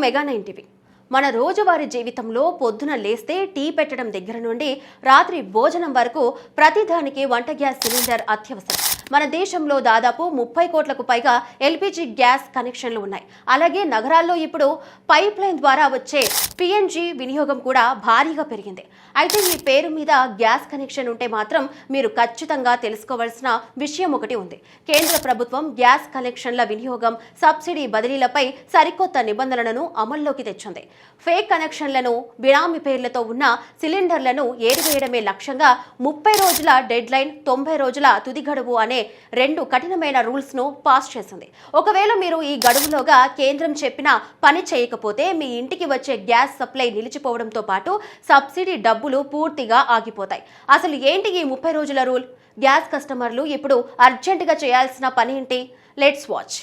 Mega 9 TV. మన రోజువారీ జీవితంలో పొద్దున లేస్తే టీ పెట్టడం దగ్గర నుండి రాత్రి భోజనం వరకు ప్రతిదానికి వంట గ్యాస్ సిలిండర్ అత్యవసరం. మన దేశంలో దాదాపు 30 కోట్లకు పైగా ఎల్పీజీ గ్యాస్ కనెక్షన్లు ఉన్నాయి. అలాగే నగరాల్లో ఇప్పుడు పైప్ లైన్ ద్వారా వచ్చే పిఎన్జి వినియోగం కూడా భారీగా పెరిగింది. అయితే ఈ పేరు మీద గ్యాస్ కనెక్షన్ ఉంటే మాత్రం మీరు ఖచ్చితంగా తెలుసుకోవాల్సిన విషయం ఒకటి ఉంది. కేంద్ర ప్రభుత్వం గ్యాస్ కనెక్షన్ల వినియోగం, సబ్సిడీ బదిలీలపై సరికొత్త నిబంధనలను అమల్లోకి తెచ్చింది. ఫేక్ కనెక్షన్లను, బినామీ పేర్లతో ఉన్న సిలిండర్లను ఏరివేయడమే లక్ష్యంగా 30 రోజుల డెడ్ లైన్, 90 రోజుల తుది గడువు అనే 2 కఠినమైన రూల్స్ ను పాస్ చేసింది. ఒకవేళ మీరు ఈ గడువులోగా కేంద్రం చెప్పిన పని చేయకపోతే మీ ఇంటికి వచ్చే గ్యాస్ సప్లై నిలిచిపోవడంతో పాటు సబ్సిడీ డబ్బులు పూర్తిగా ఆగిపోతాయి. అసలు ఏంటి ఈ 30 రోజుల రూల్? గ్యాస్ కస్టమర్లు ఇప్పుడు అర్జెంటుగా చేయాల్సిన పని ఏంటి? Let's watch.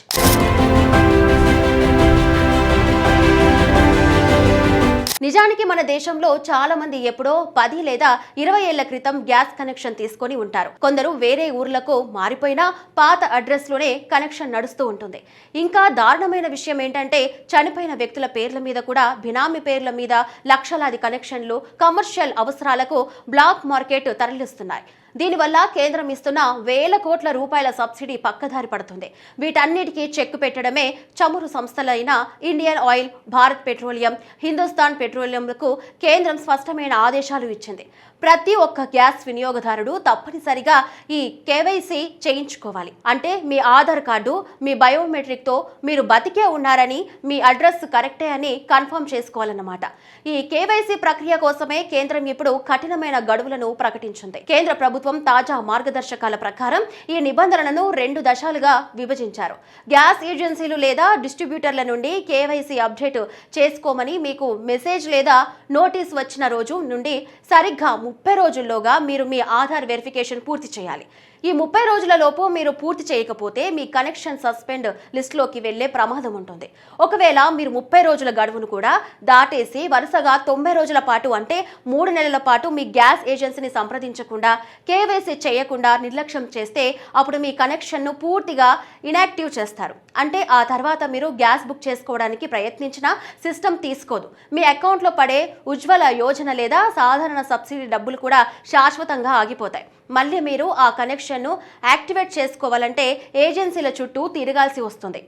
నిజానికి మన దేశంలో చాలా మంది ఎప్పుడో 10 లేదా 20 ఏళ్ల క్రితం గ్యాస్ కనెక్షన్ తీసుకొని ఉంటారు. కొందరు వేరే ఊర్లకు మారిపోయినా పాత అడ్రస్ లోనే కనెక్షన్ నడుస్తూ ఉంటుంది. ఇంకా దారుణమైన విషయం ఏంటంటే చనిపోయిన వ్యక్తుల పేర్ల మీద కూడా బినామీ పేర్ల మీద లక్షలాది కనెక్షన్లు కమర్షియల్ అవసరాలకు బ్లాక్ మార్కెట్ తరలిస్తున్నాయి. దీనివల్ల కేంద్రం ఇస్తున్న వేల కోట్ల రూపాయల సబ్సిడీ పక్కదారి పడుతుంది. వీటన్నిటికీ చెక్ పెట్టడమే చమురు సంస్థలైన Indian Oil, Bharat petroleum, Hindustan పెట్రోలియంలకు కేంద్రం స్పష్టమైన ఆదేశాలు ఇచ్చింది. ప్రతి ఒక్క గ్యాస్ వినియోగదారుడు తప్పనిసరిగా ఈ కేవైసీ చేయించుకోవాలి. అంటే మీ ఆధార్ కార్డు, మీ బయోమెట్రిక్తో మీరు బతికే ఉన్నారని, మీ అడ్రస్ కరెక్టే అని కన్ఫర్మ్ చేసుకోవాలన్నమాట. ఈ కేవైసీ ప్రక్రియ కోసమే కేంద్రం ఇప్పుడు కఠినమైన గడువులను ప్రకటించింది. కేంద్ర ప్రభుత్వం తాజా మార్గదర్శకాల ప్రకారం ఈ నిబంధనలను 2 దశలుగా విభజించారు. గ్యాస్ ఏజెన్సీలు లేదా డిస్ట్రిబ్యూటర్ల నుండి కేవైసీ అప్డేట్ చేసుకోమని మీకు మెసేజ్ లేదా నోటీస్ వచ్చిన రోజు నుండి సరిగ్గా 30 రోజుల్లోగా మీరు మీ ఆధార్ వెరిఫికేషన్ పూర్తి చేయాలి. ఈ 30 రోజుల లోపు మీరు పూర్తి చేయకపోతే మీ కనెక్షన్ సస్పెండ్ లిస్టులోకి వెళ్లే ప్రమాదం ఉంటుంది. ఒకవేళ మీరు 30 రోజుల గడువును కూడా దాటేసి వరుసగా 90 రోజుల పాటు అంటే 3 నెలల పాటు మీ గ్యాస్ ఏజెన్సీని సంప్రదించకుండా, కేవైసీ చేయకుండా నిర్లక్ష్యం చేస్తే అప్పుడు మీ కనెక్షన్ను పూర్తిగా ఇనాక్టివ్ చేస్తారు. అంటే ఆ తర్వాత మీరు గ్యాస్ బుక్ చేసుకోవడానికి ప్రయత్నించినా సిస్టమ్ తీసుకోదు. మీ అకౌంట్లో పడే ఉజ్వల యోజన లేదా సాధారణ సబ్సిడీ డబ్బులు కూడా శాశ్వతంగా ఆగిపోతాయి. మళ్ళీ మీరు ఆ కనెక్షన్ను యాక్టివేట్ చేసుకోవాలంటే ఏజెన్సీల చుట్టూ తిరగాల్సి వస్తుంది.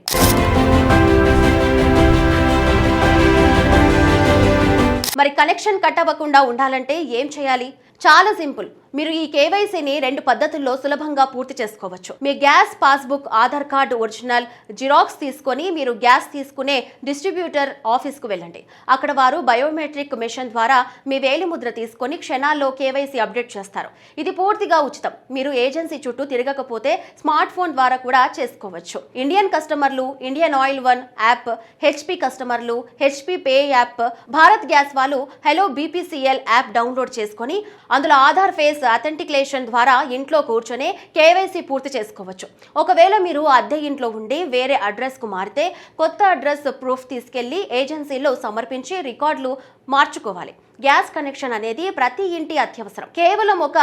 మరి కనెక్షన్ కట్ అవ్వకుండా ఉండాలంటే ఏం చేయాలి? చాలా సింపుల్. మీరు ఈ కేవైసీని 2 పద్ధతుల్లో సులభంగా పూర్తి చేసుకోవచ్చు. మీ gas passbook, Aadhaar card original xerox తీసుకొని మీరు గ్యాస్ తీసుకునే డిస్ట్రిబ్యూటర్ ఆఫీస్కు వెళ్ళండి. అక్కడ వారు బయోమెట్రిక్ మెషిన్ ద్వారా మీ వేలిముద్ర తీసుకొని క్షణాల్లో కేవైసీ అప్డేట్ చేస్తారు. ఇది పూర్తిగా ఉచితం. మీరు ఏజెన్సీ చుట్టూ తిరగకపోతే స్మార్ట్ ఫోన్ ద్వారా కూడా చేసుకోవచ్చు. ఇండియన్ కస్టమర్లు Indian Oil one app, HP కస్టమర్లు HP pay app, Bharat gas వాళ్ళు హెలో బీపీసీఎల్ యాప్ డౌన్లోడ్ చేసుకొని అందులో ఆధార్ ఫేస్ అథెంటికేషన్ ద్వారా ఇంట్లో కూర్చొని కేవైసీ పూర్తి చేసుకోవచ్చు. ఒకవేళ మీరు అద్దె ఇంట్లో ఉండి వేరే అడ్రస్ కు మారితే కొత్త అడ్రస్ ప్రూఫ్ తీసుకెళ్లి ఏజెన్సీలో సమర్పించి రికార్డులు మార్చుకోవాలి. గ్యాస్ కనెక్షన్ అనేది ప్రతి ఇంటి అత్యవసరం. కేవలం ఒక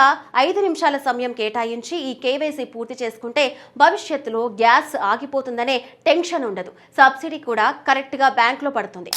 5 నిమిషాల సమయం కేటాయించి ఈ కేవైసీ పూర్తి చేసుకుంటే భవిష్యత్తులో గ్యాస్ ఆగిపోతుందనే టెన్షన్ ఉండదు. సబ్సిడీ కూడా కరెక్ట్ గా బ్యాంక్ లో పడుతుంది.